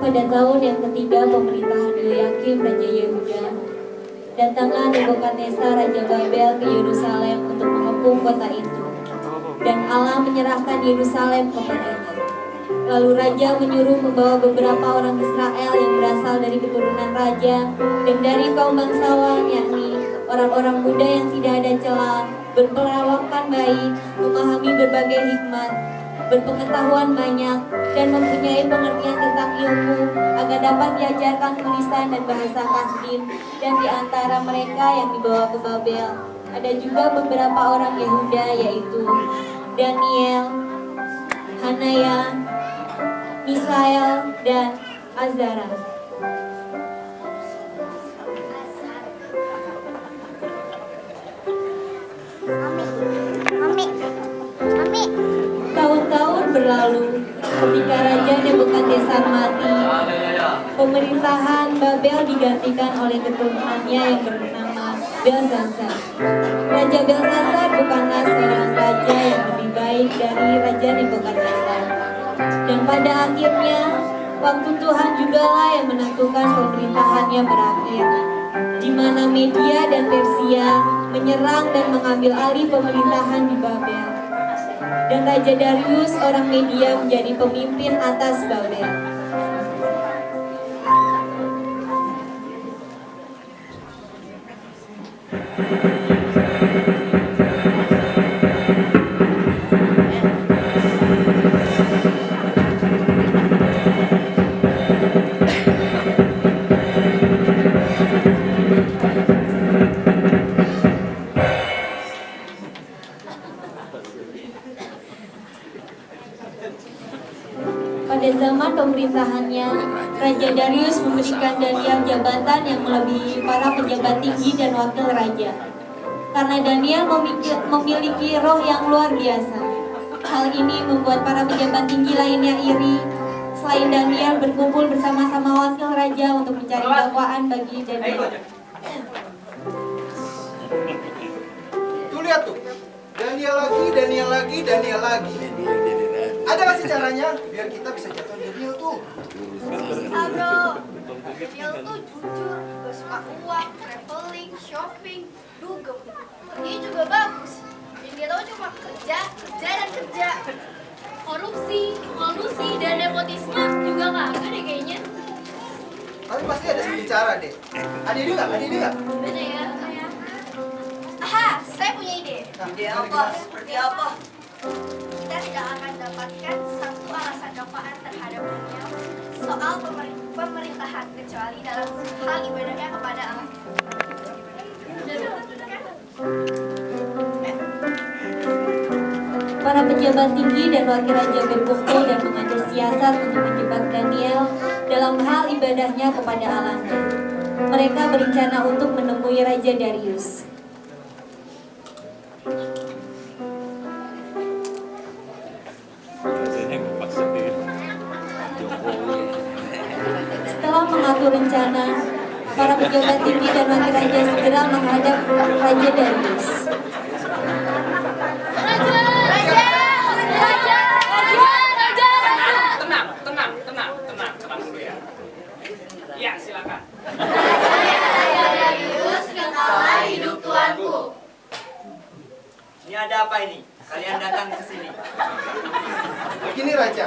Pada tahun yang ketiga pemerintahan Yoyakim Raja Yehuda, datanglah Nebukadnezar Raja Babel ke Yerusalem untuk mengepung kota itu, dan Allah menyerahkan Yerusalem kepadanya. Lalu Raja menyuruh membawa beberapa orang Israel yang berasal dari keturunan Raja dan dari kaum bangsawan, yakni orang-orang muda yang tidak ada celah, berperawakan baik, memahami berbagai hikmat, berpengetahuan banyak, dan mempunyai pengertian tentang ilmu, agar dapat diajarkan tulisan dan bahasa Kasdim. Dan di antara mereka yang dibawa ke Babel, ada juga beberapa orang Yehuda, yaitu Daniel, Hanaya, Misael, dan Azara. Tahun-tahun berlalu, ketika Raja Nebukadnezar mati, pemerintahan Babel digantikan oleh keturunannya yang bernama Belshazzar. Raja Belshazzar bukanlah seorang raja yang lebih baik dari Raja Nebukadnezar. Dan pada akhirnya, waktu Tuhan jugalah yang menentukan pemerintahannya berakhir, di mana Media dan Persia menyerang dan mengambil alih pemerintahan di Babel. Dan Raja Darius orang Media menjadi pemimpin atas Babel. Pada zaman pemerintahannya, Raja Darius memberikan Daniel jabatan yang melebihi para pejabat tinggi dan wakil raja. Karena Daniel memiliki roh yang luar biasa. Hal ini membuat para pejabat tinggi lainnya iri. Selain Daniel berkumpul bersama-sama wakil raja untuk mencari dakwaan bagi Daniel. Tuh lihat tuh, Daniel lagi. Ada nggak sih caranya biar kita bisa jatuh Daniel tuh? Bisa bro, Daniel tuh jujur, gak suka uang, traveling, shopping, dugem. Dia juga bagus, yang dia tahu cuma kerja, dan kerja. Korupsi, kolusi, dan nepotisme juga kagak deh kayaknya. Tapi pasti ada sendiri cara deh. Ada ide nggak? Gimana ya? Aha, saya punya ide. Ide apa? Seperti apa? Kita tidak akan dapatkan satu alasan dakwaan terhadap Daniel soal pemerintahan kecuali dalam hal ibadahnya kepada Allah. Para pejabat tinggi dan wakil raja berkumpul dan mengatur siasat untuk menjebak Daniel dalam hal ibadahnya kepada Allahnya. Mereka berencana untuk menemui Raja Darius. Setelah mengatur rencana, para pejabat tinggi dan wakil raja segera menghadap Raja Darius. Tenang dulu ya. kesini. Begini Raja,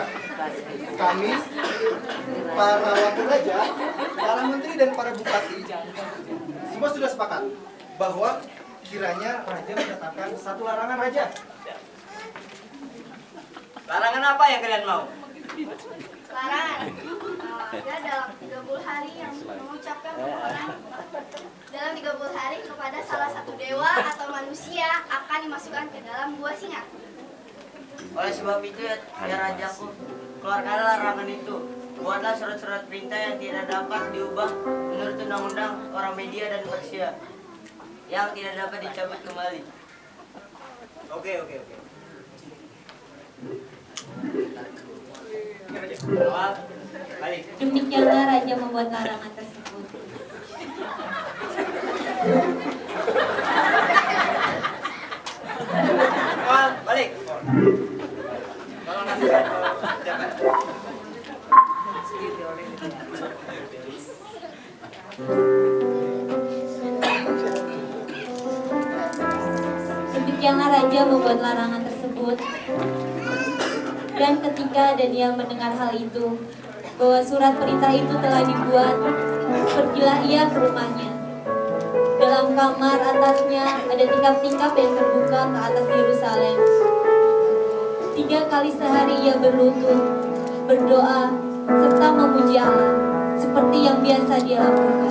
kami, para wakil raja, para menteri dan para bupati, semua sudah sepakat bahwa kiranya raja menetapkan satu larangan raja. Larangan apa yang kalian mau? Larangan. Raja dalam 30 hari yang mengucapkan permohonan dalam 30 hari kepada salah satu dewa atau manusia akan dimasukkan ke dalam gua singa. Oleh sebab itu ya rajaku, keluarkanlah larangan itu. Buatlah surat-surat perintah yang tidak dapat diubah menurut undang-undang orang Media dan Persia yang tidak dapat dicabut kembali. Oke. Awal, balik. Demikianlah raja membuat larangan tersebut. Awal, balik. Tolong nasihat pejabat. Demikianlah raja membuat larangan tersebut. Dan ketika Daniel mendengar hal itu, bahwa surat perintah itu telah dibuat, pergilah ia ke rumahnya. Dalam kamar atasnya ada tingkap-tingkap yang terbuka ke atas Yerusalem. 3 kali sehari ia berlutut, berdoa, serta memuji Allah, seperti yang biasa dia lakukan.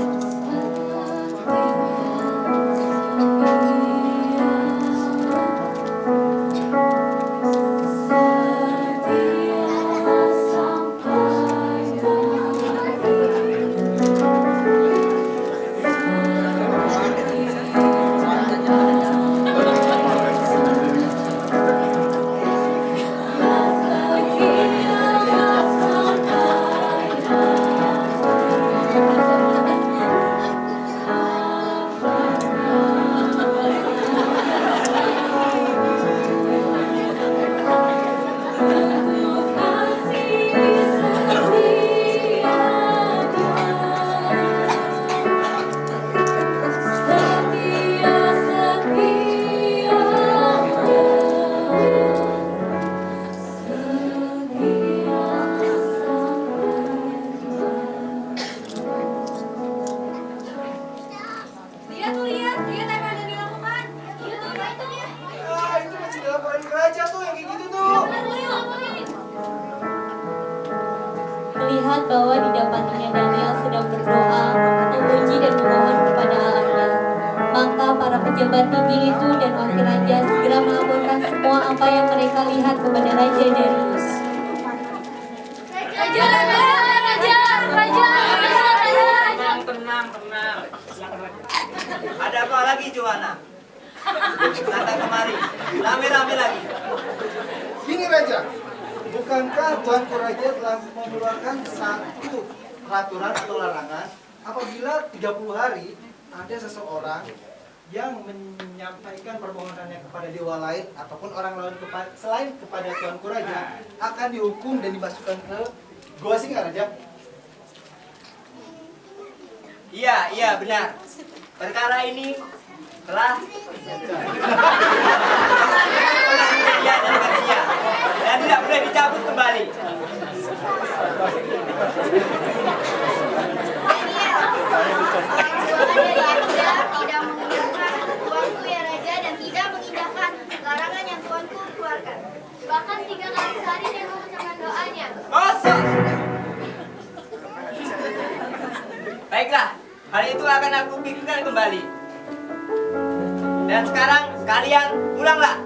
Melihat bahwa didapatinya Daniel sedang berdoa, memuji dan memohon kepada Allahnya, maka para pejabat tinggi itu dan wakil raja segera melaporkan semua apa yang mereka lihat kepada Raja Darius. Tenang. Ada apa lagi, Joanna? Datang kemari. Rame-rame lagi. Gini Raja, bukankah Tuanku Raja telah mengeluarkan satu peraturan atau larangan apabila 30 hari ada seseorang yang menyampaikan permohonannya kepada dewa lain ataupun orang lain selain kepada Tuanku Raja akan dihukum dan dimasukkan ke gua singa, Raja? Iya, benar. Perkara ini telah Media dan Persia dan tidak boleh dicabut kembali. Tidak mengindahkan tuanku ya raja dan tidak mengindahkan larangan yang tuanku keluarkan. Bahkan 3 kali sehari dia mengucapkan doanya. Kosong. Baiklah, hal itu akan aku pikirkan kembali. Dan sekarang kalian pulanglah.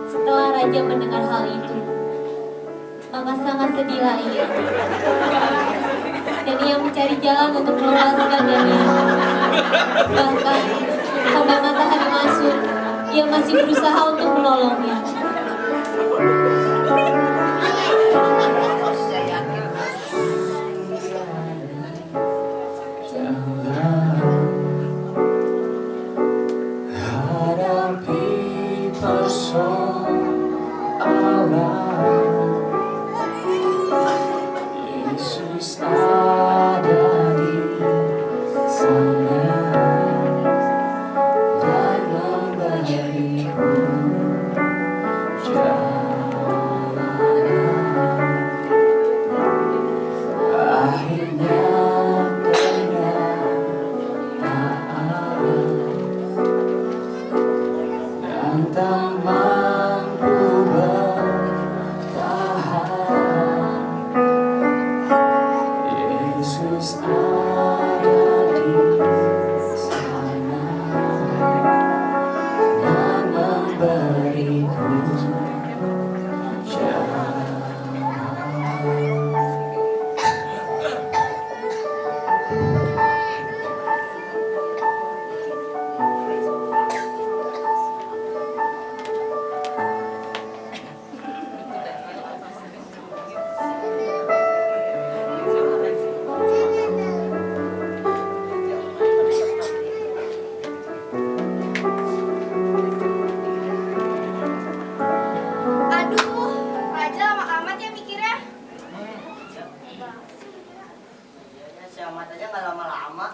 Setelah raja mendengar hal itu, maka sangat sedihlah ia. Dan ia mencari jalan untuk melepaskan Daniel. Bahkan sampai matahari masuk, ia masih berusaha untuk menolongnya. Yesus ada nggak lama-lama.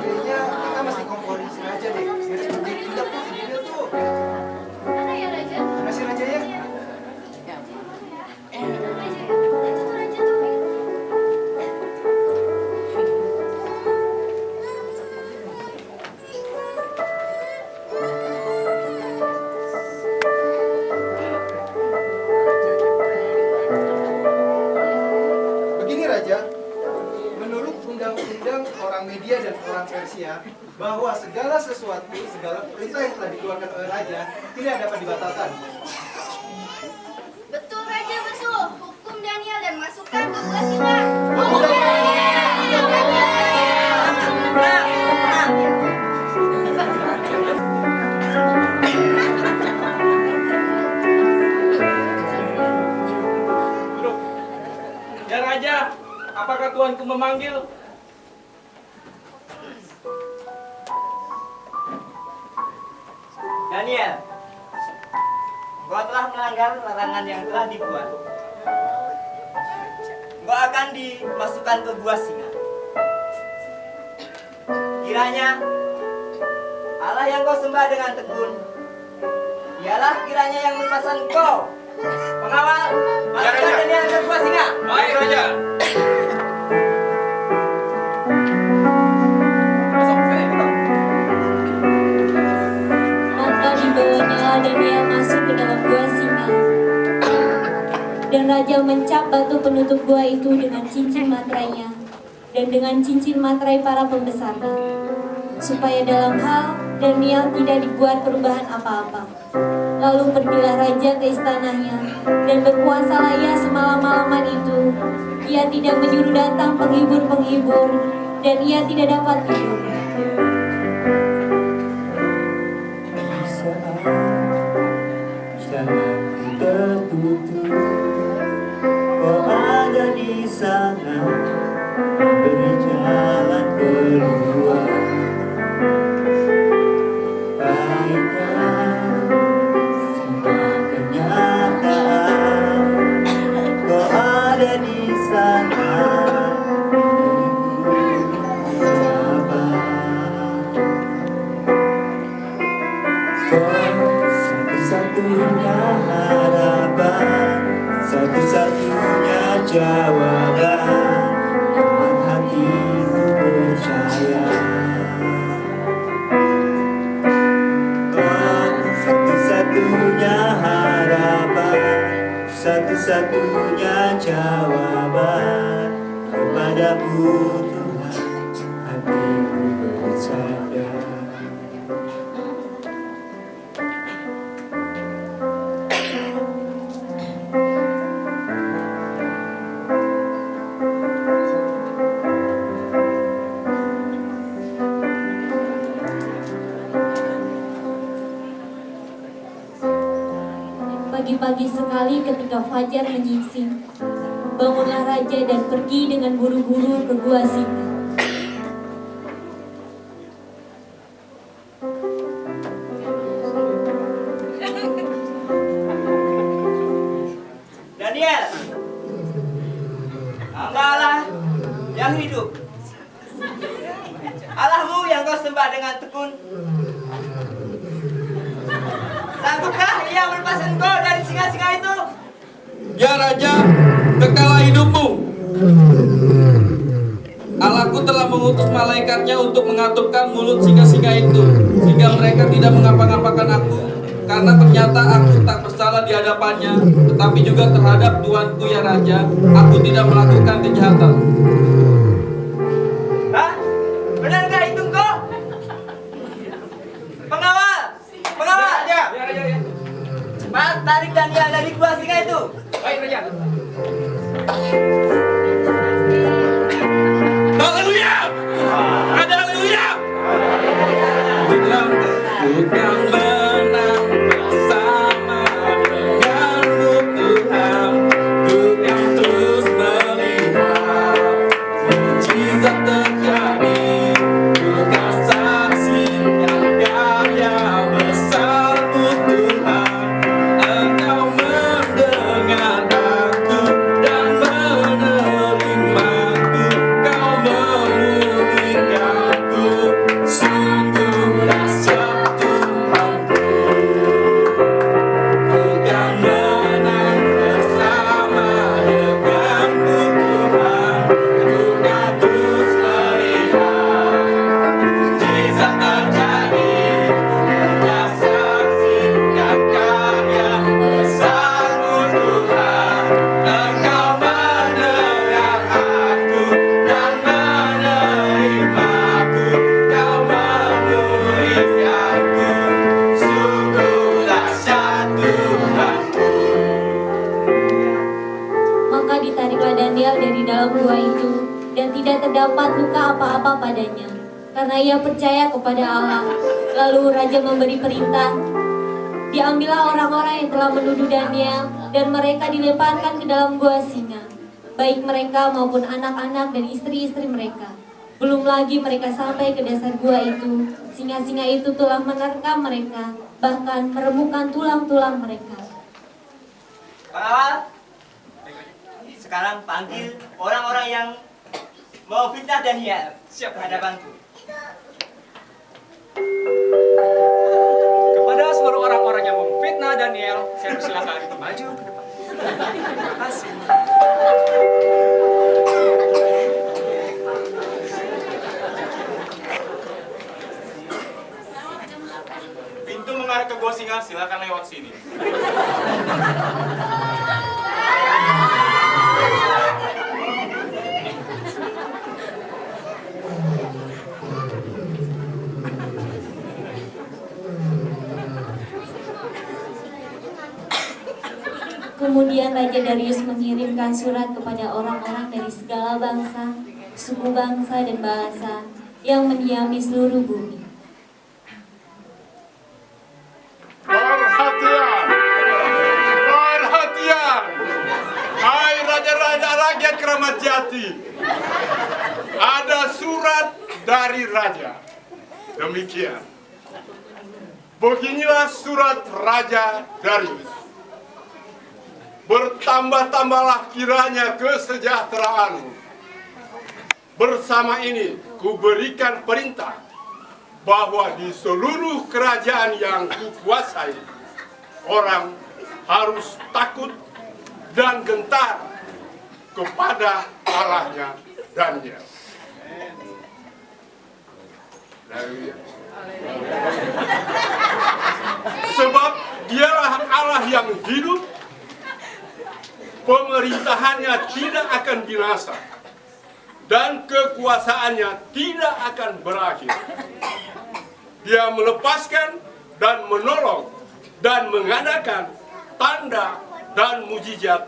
Kayaknya kita masih komporin si Raja deh. Biar seperti tindak tuh si Bibil tuh. Mana ya Raja? Mana si Raja ya? Itu Raja ya? Itu tuh Raja tuh. Begini Raja, menurut undang-undang orang Media dan orang Persia, bahwa segala sesuatu, segala perintah yang telah dikeluarkan oleh Raja tidak dapat dibatalkan. Betul Raja, betul. Hukum Daniel dan masukkan ke gua singa. Duduk. Ya Raja, apakah Tuanku memanggil? Daniel, kau telah melanggar larangan yang telah dibuat. Kau akan dimasukkan ke gua singa. Kiranya Allah yang kau sembah dengan tekun, ialah kiranya yang melepaskan kau. Pengawal, masukkan Daniel ke gua singa. Baik Raja. Masuk sini, masuk. Maka dibawanya Daniel masuk ke dalam gua singa. Dan Raja mencap batu penutup gua itu dengan cincin materainya dan dengan cincin materai para pembesarnya, supaya dalam hal Daniel tidak dibuat perubahan apa-apa. Lalu pergilah Raja ke istananya, dan berpuasalah ia semalam-malaman itu. Ia tidak menyuruh datang penghibur-penghibur, dan ia tidak dapat tidur. Jangan tertutup, kau ada di sana, beri jalan keluar. Baiknya semua kenyataan, kau ada di sana, satu-satunya harapan, satu-satunya jawaban, buat hatiku percaya. Satu-satunya harapan, satu-satunya jawaban, kepadamu Tuhan, hatiku percaya. Pagi-pagi sekali ketika fajar menyingsing, bangunlah Raja dan pergi dengan buru-buru ke gua singa. Daniel, hamba Allah yang hidup, Allahmu yang kau sembah dengan tekun, sanggupkah ia melepaskan kau dari singa-singa itu? Ya Raja, kekalah hidupmu. Allahku telah mengutus malaikatnya untuk mengatupkan mulut singa-singa itu, sehingga mereka tidak mengapa-ngapakan aku. Karena ternyata aku tak bersalah di hadapannya, tetapi juga terhadap Tuanku ya Raja, aku tidak melakukan kejahatan. Hah? Benarkah itu kau? Pengawal! Pengawal! Ya Raja, ya. Cepat tarik Daniel dari gua singa itu. Baik Raja. Haleluya! Ada haleluya! Bukan menang bersama denganmu Tuhan, ku yang terus melihat terdapat luka apa-apa padanya, karena ia percaya kepada Allah. Lalu raja memberi perintah, diambillah orang-orang yang telah menuduh Daniel, dan mereka dilemparkan ke dalam gua singa, baik mereka maupun anak-anak dan istri-istri mereka. Belum lagi mereka sampai ke dasar gua itu, singa-singa itu telah menerkam mereka, bahkan meremukkan tulang-tulang mereka. Kawan, sekarang panggil orang-orang yang mau fitnah Daniel. Siap hadapanku. Kepada seluruh orang-orang yang memfitnah Daniel, saya persilakan maju ke depan. Terima kasih. Pintu mengarah ke Gua Singa, silakan lewat sini. Kemudian Raja Darius mengirimkan surat kepada orang-orang dari segala bangsa, suku bangsa dan bahasa yang mendiami seluruh bumi. Perhatian! Perhatian! Hai raja-raja rakyat Keramat Jati, ada surat dari raja. Demikian. Beginilah surat Raja Darius. Bertambah-tambahlah kiranya kesejahteraanmu. Bersama ini kuberikan perintah bahwa di seluruh kerajaan yang kukuasai, orang harus takut dan gentar kepada Allahnya Daniel. Sebab dialah Allah yang hidup, pemerintahannya tidak akan binasa, dan kekuasaannya tidak akan berakhir. Dia melepaskan dan menolong dan mengadakan tanda dan mujizat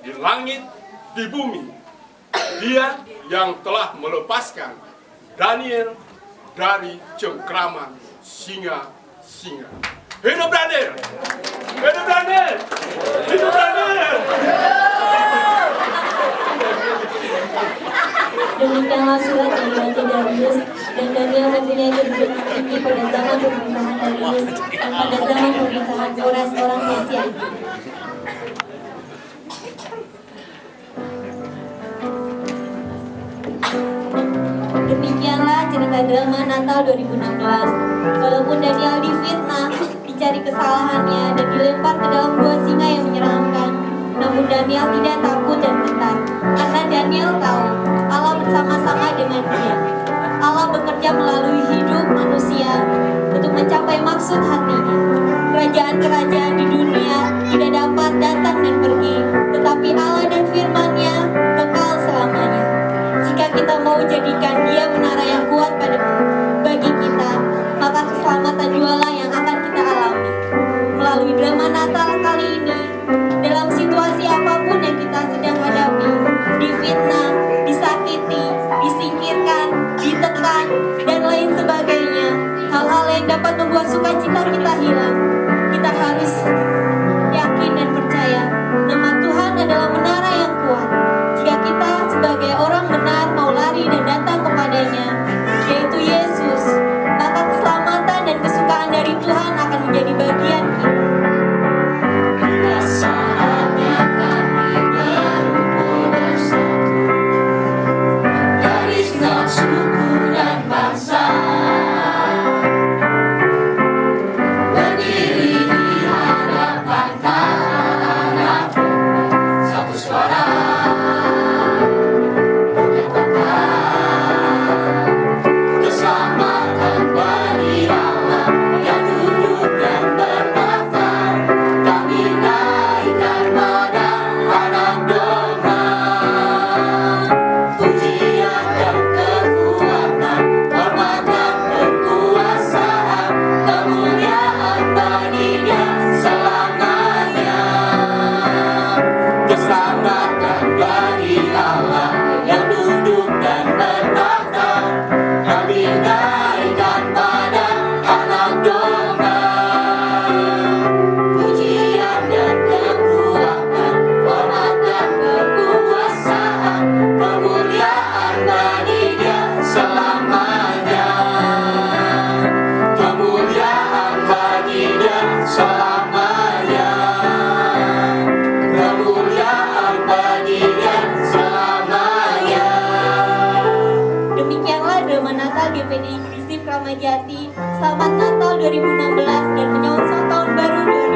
di langit, di bumi. Dia yang telah melepaskan Daniel dari cengkraman singa-singa. Hidup Daniel! Hidup Daniel! Hidup Daniel! Demikianlah surat dari Raja Darius, dan Daniel mempunyai kedudukan tinggi pada zaman pemerintahan Darius dan pada zaman pemerintahan Kores orang Persia itu. Demikianlah cerita drama Natal 2016. Walaupun Daniel difitnah, dicari kesalahannya, dan dilempar ke dalam gua singa yang menyeramkan, namun Daniel tidak takut dan gentar, karena Daniel tahu Allah bersama-sama dengan dia. Allah bekerja melalui hidup manusia untuk mencapai maksud hatinya. Kerajaan-kerajaan di dunia tidak dapat datang dan pergi, tetapi Allah dan firman-Nya kekal selamanya. Jika kita mau jadikan Dia menara yang kuat bagi kita, maka keselamatan jualah yang akan kita alami. Melalui drama Natal kali ini, dalam situasi apapun yang kita sedang hadapi, difitnah, disakiti, disingkirkan, ditekan, dan lain sebagainya, hal-hal yang dapat membuat sukacita kita hilang, kita harus yakin dan percaya nama Tuhan adalah menara yang kuat. Jika kita sebagai orang benar mau lari dan datang kepadanya, yaitu Yesus, maka keselamatan dan kesukaan dari Tuhan akan menjadi bagian kita. Pujian dan kekuatan Agama Natal GPDI Gresik Ramadjati. Selamat Natal 2016 dan menyongsong tahun baru 2017.